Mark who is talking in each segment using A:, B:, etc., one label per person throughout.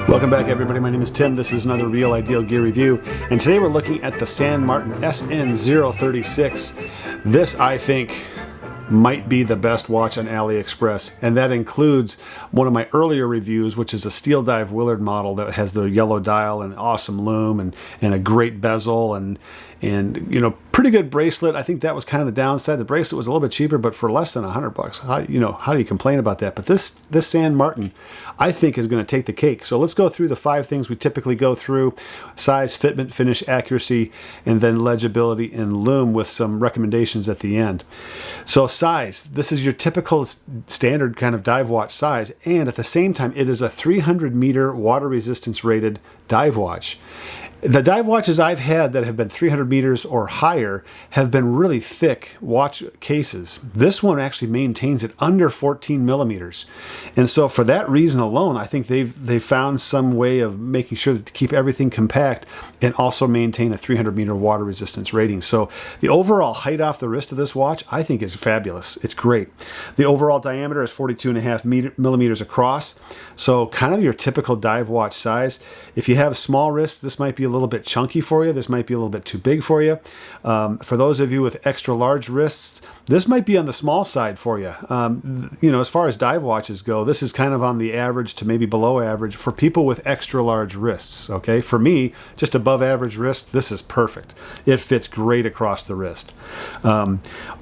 A: Welcome back, everybody. My name is Tim. This is another Real Ideal Gear review, and today we're looking at the San Martin SN036. This, I think, might be the best watch on AliExpress, and that includes one of my earlier reviews, which is a Steel Dive Willard model that has the yellow dial and awesome lume and a great bezel and you know, pretty good bracelet. I think that was kind of the downside. The bracelet was a little bit cheaper, but for less than $100, how do you complain about that? But this San Martin, I think, is going to take the cake. So let's go through the 5 things we typically go through: size, fitment, finish, accuracy, and then legibility and lume with some recommendations at the end. So size, this is your typical standard kind of dive watch size, and at the same time, it is a 300 meter water resistance rated dive watch. The dive watches I've had that have been 300 meters or higher have been really thick watch cases. This one actually maintains it under 14 millimeters. And so for that reason alone, I think they've found some way of making sure to keep everything compact and also maintain a 300 meter water resistance rating. So the overall height off the wrist of this watch, I think, is fabulous. It's great. The overall diameter is 42.5 millimeters across. So kind of your typical dive watch size. If you have small wrists, this might be a little bit chunky for you. This might be a little bit too big for you. For those of you with extra large wrists, this might be on the small side for you. You know, as far as dive watches go, this is kind of on the average to maybe below average for people with extra large wrists. Okay, for me, just above average wrist, this is perfect. It fits great across the wrist.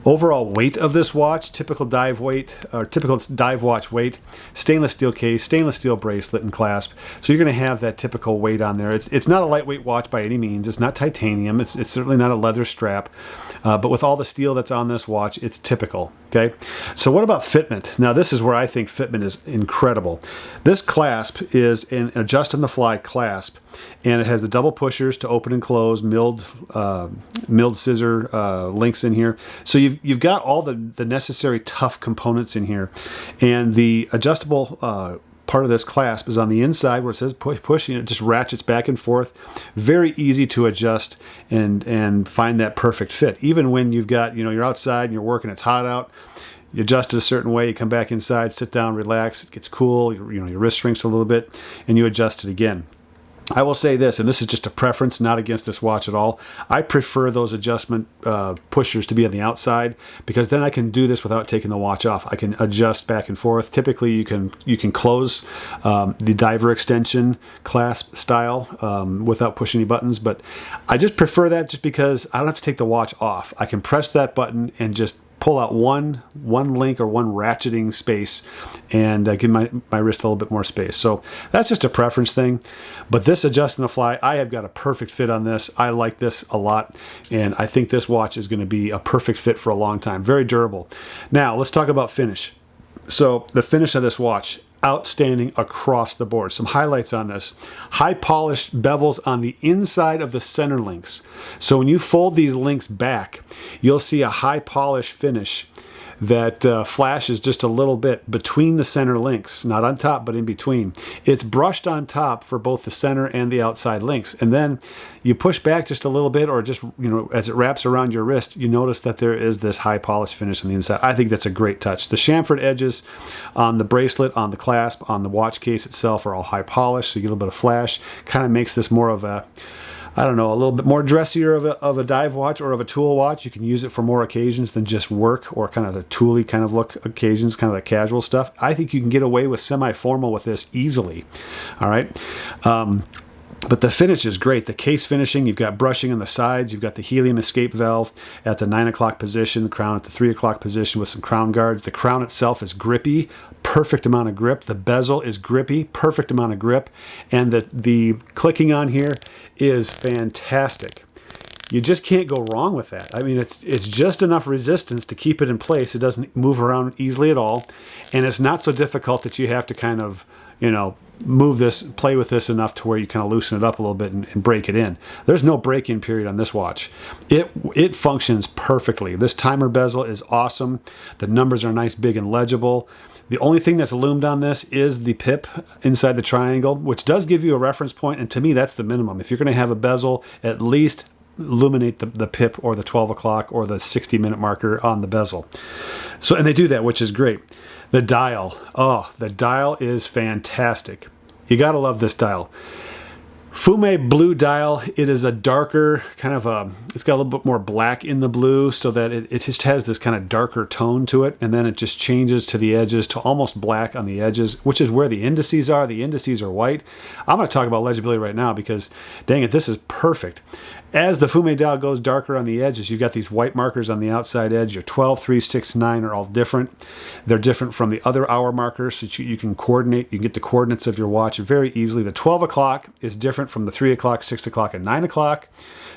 A: Overall weight of this watch, typical dive weight or typical dive watch weight: stainless steel case, stainless steel bracelet and clasp. So you're going to have that typical weight on there. It's not a lightweight watch by any means. It's not titanium. It's certainly not a leather strap. But with all the steel that's on this watch, it's typical. Okay. So what about fitment? Now this is where I think fitment is incredible. This clasp is an adjust-on-the-fly clasp, and it has the double pushers to open and close, milled scissor links in here. So you've got all the necessary tough components in here, and the adjustable part of this clasp is on the inside where it says push. It just ratchets back and forth. Very easy to adjust and find that perfect fit. Even when you've got, you're outside and you're working, it's hot out, you adjust it a certain way, you come back inside, sit down, relax, it gets cool, your wrist shrinks a little bit, and you adjust it again. I will say this, and this is just a preference, not against this watch at all. I prefer those adjustment pushers to be on the outside, because then I can do this without taking the watch off. I can adjust back and forth. Typically, you can close the diver extension clasp style without pushing any buttons, but I just prefer that just because I don't have to take the watch off. I can press that button and just pull out one link or one ratcheting space and give my wrist a little bit more space. So that's just a preference thing. But this adjust on the fly, I have got a perfect fit on this. I like this a lot, and I think this watch is going to be a perfect fit for a long time. Very durable. Now let's talk about finish. So the finish of this watch, outstanding across the board. Some highlights on this: high polished bevels on the inside of the center links. So when you fold these links back, you'll see a high polished finish that flashes just a little bit between the center links, not on top, but in between. It's brushed on top for both the center and the outside links. And then you push back just a little bit, or just, as it wraps around your wrist, you notice that there is this high polished finish on the inside. I think that's a great touch. The chamfered edges on the bracelet, on the clasp, on the watch case itself are all high polished, so you get a little bit of flash. Kind of makes this more of a, a little bit more dressier of a dive watch or of a tool watch. You can use it for more occasions than just work or kind of the tooly kind of look occasions, kind of the casual stuff. I think you can get away with semi-formal with this easily. All right. But the finish is great. The case finishing, you've got brushing on the sides, you've got the helium escape valve at the 9 o'clock position, the crown at the 3 o'clock position with some crown guards. The crown itself is grippy, perfect amount of grip. The bezel is grippy, perfect amount of grip. And the clicking on here is fantastic. You just can't go wrong with that. I mean, it's just enough resistance to keep it in place. It doesn't move around easily at all, and it's not so difficult that you have to kind of, you know, move this, play with this enough to where you kind of loosen it up a little bit and break it in. There's no break-in period on this watch. It functions perfectly. This timer bezel is awesome. The numbers are nice, big, and legible. The only thing that's loomed on this is the pip inside the triangle, which does give you a reference point, and to me, that's the minimum. If you're going to have a bezel, at least illuminate the pip or the 12 o'clock or the 60-minute marker on the bezel. So, and they do that, which is great. The dial. Oh, the dial is fantastic. You got to love this dial. Fume blue dial. It is a darker kind of it's got a little bit more black in the blue, so that it just has this kind of darker tone to it, and then it just changes to the edges to almost black on the edges, which is where the indices are. The indices are white. I'm going to talk about legibility right now because, dang it, this is perfect. As the Fume dial goes darker on the edges, you've got these white markers on the outside edge. Your 12, 3, 6, 9 are all different. They're different from the other hour markers, so you can coordinate. You can get the coordinates of your watch very easily. The 12 o'clock is different from the 3 o'clock, 6 o'clock, and 9 o'clock.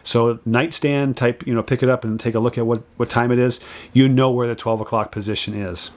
A: So nightstand type, pick it up and take a look at what time it is. You know where the 12 o'clock position is.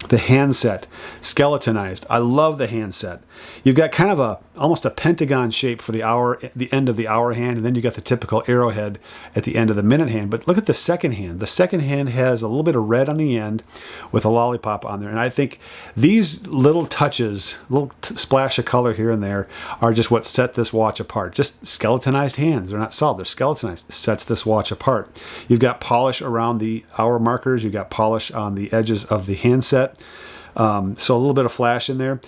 A: The handset, skeletonized. I love the handset. You've got kind of almost a pentagon shape for the hour, the end of the hour hand, and then you got the typical arrowhead at the end of the minute hand. But look at the second hand. The second hand has a little bit of red on the end with a lollipop on there. And I think these little touches, little splash of color here and there, are just what set this watch apart. Just skeletonized hands. They're not solid. They're skeletonized. Sets this watch apart. You've got polish around the hour markers. You've got polish on the edges of the handset. So a little bit of flash in there.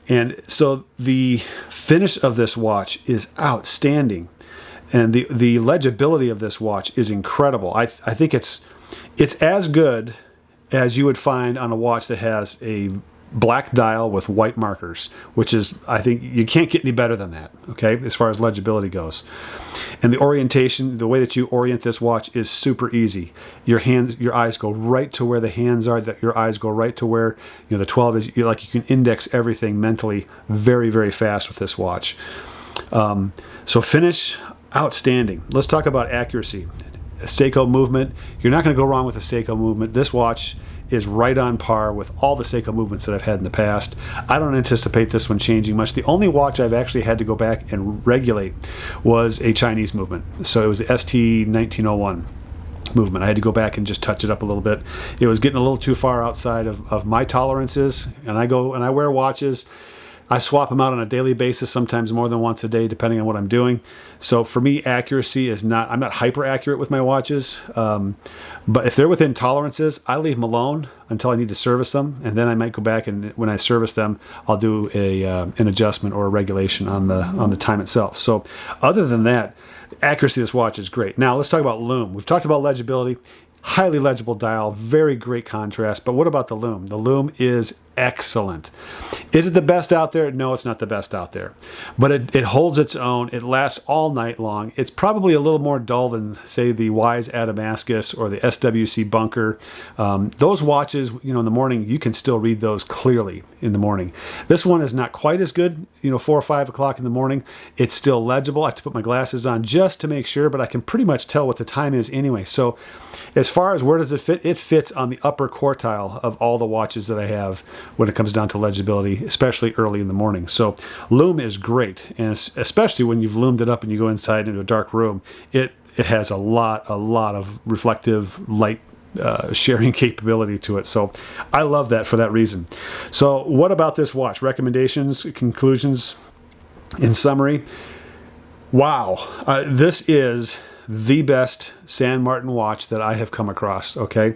A: And so the finish of this watch is outstanding. And the legibility of this watch is incredible. I think it's as good as you would find on a watch that has a black dial with white markers, which is, I think you can't get any better than that, okay, as far as legibility goes. And the orientation, the way that you orient this watch is super easy. Your eyes go right to where the hands are, that your eyes go right to where, the 12 is. You can index everything mentally very, very fast with this watch. So finish, outstanding. Let's talk about accuracy. A Seiko movement. You're not going to go wrong with a Seiko movement. This watch is right on par with all the Seiko movements that I've had in the past. I don't anticipate this one changing much. The only watch I've actually had to go back and regulate was a Chinese movement. So it was the ST1901 movement. I had to go back and just touch it up a little bit. It was getting a little too far outside of my tolerances, and I wear watches. I swap them out on a daily basis, sometimes more than once a day, depending on what I'm doing. So for me, accuracy is not, I'm not hyper accurate with my watches. But if they're within tolerances, I leave them alone until I need to service them. And then I might go back, and when I service them, I'll do an adjustment or a regulation on the time itself. So other than that, the accuracy of this watch is great. Now let's talk about lume. We've talked about legibility. Highly legible dial, very great contrast. But what about the lume? The lume is excellent. Is it the best out there? No, it's not the best out there. But it holds its own. It lasts all night long. It's probably a little more dull than, say, the Wise Adamascus or the SWC Bunker. Those watches, in the morning, you can still read those clearly in the morning. This one is not quite as good, 4 or 5 o'clock in the morning. It's still legible. I have to put my glasses on just to make sure, but I can pretty much tell what the time is anyway. So as far as where does it fit, it fits on the upper quartile of all the watches that I have when it comes down to legibility, especially early in the morning. So lume is great, and especially when you've loomed it up and you go inside into a dark room, it has a lot of reflective light sharing capability to it. So I love that for that reason. So what about this watch? Recommendations, conclusions, in summary. Wow, this is the best San Martin watch that I have come across, okay?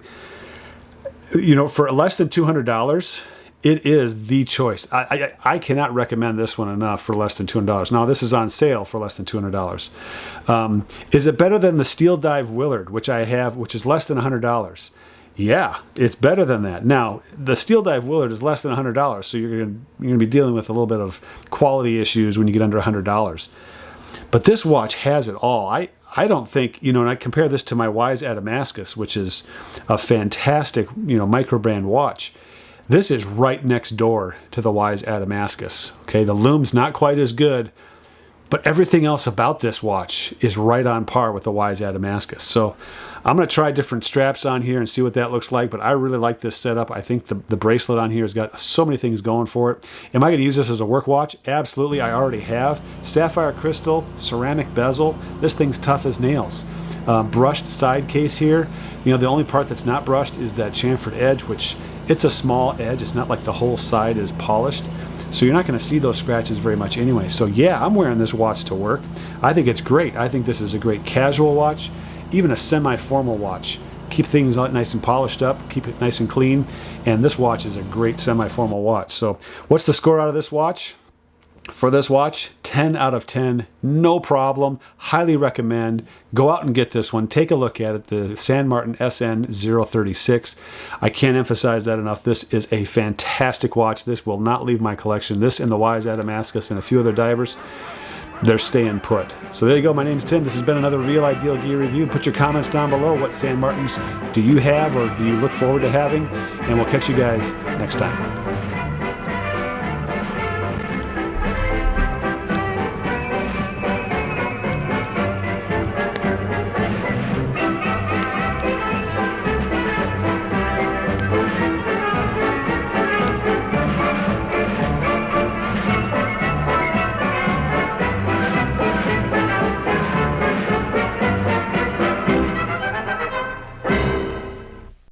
A: For less than $200, it is the choice. I cannot recommend this one enough for less than $200. Now, this is on sale for less than $200. Is it better than the Steel Dive Willard, which I have, which is less than $100? Yeah, it's better than that. Now, the Steel Dive Willard is less than $100, so you're going to be dealing with a little bit of quality issues when you get under $100. But this watch has it all. I don't think, and I compare this to my Wise Adamascus, which is a fantastic, micro brand watch. This is right next door to the Wise Adamascus. Okay, the lume's not quite as good, But everything else about this watch is right on par with the Wise Damascus. So I'm going to try different straps on here and see what that looks like, but I really like this setup. I think the bracelet on here has got so many things going for it. Am I going to use this as a work watch? Absolutely, I already have. Sapphire crystal, ceramic bezel. This thing's tough as nails. Brushed side case here. You know, the only part that's not brushed is that chamfered edge, which it's a small edge. It's not like the whole side is polished. So you're not going to see those scratches very much anyway. So yeah, I'm wearing this watch to work. I think it's great. I think this is a great casual watch, even a semi-formal watch. Keep things nice and polished up, keep it nice and clean, and this watch is a great semi-formal watch. So what's the score out of this watch? For this watch, 10 out of 10, no problem. Highly recommend. Go out and get this one. Take a look at it, the San Martin SN036. I can't emphasize that enough. This is a fantastic watch. This will not leave my collection. This and the Wise Damascus and a few other divers, they're staying put. So there you go. My name's Tim. This has been another Real Ideal Gear Review. Put your comments down below. What San Martins do you have or do you look forward to having? And we'll catch you guys next time.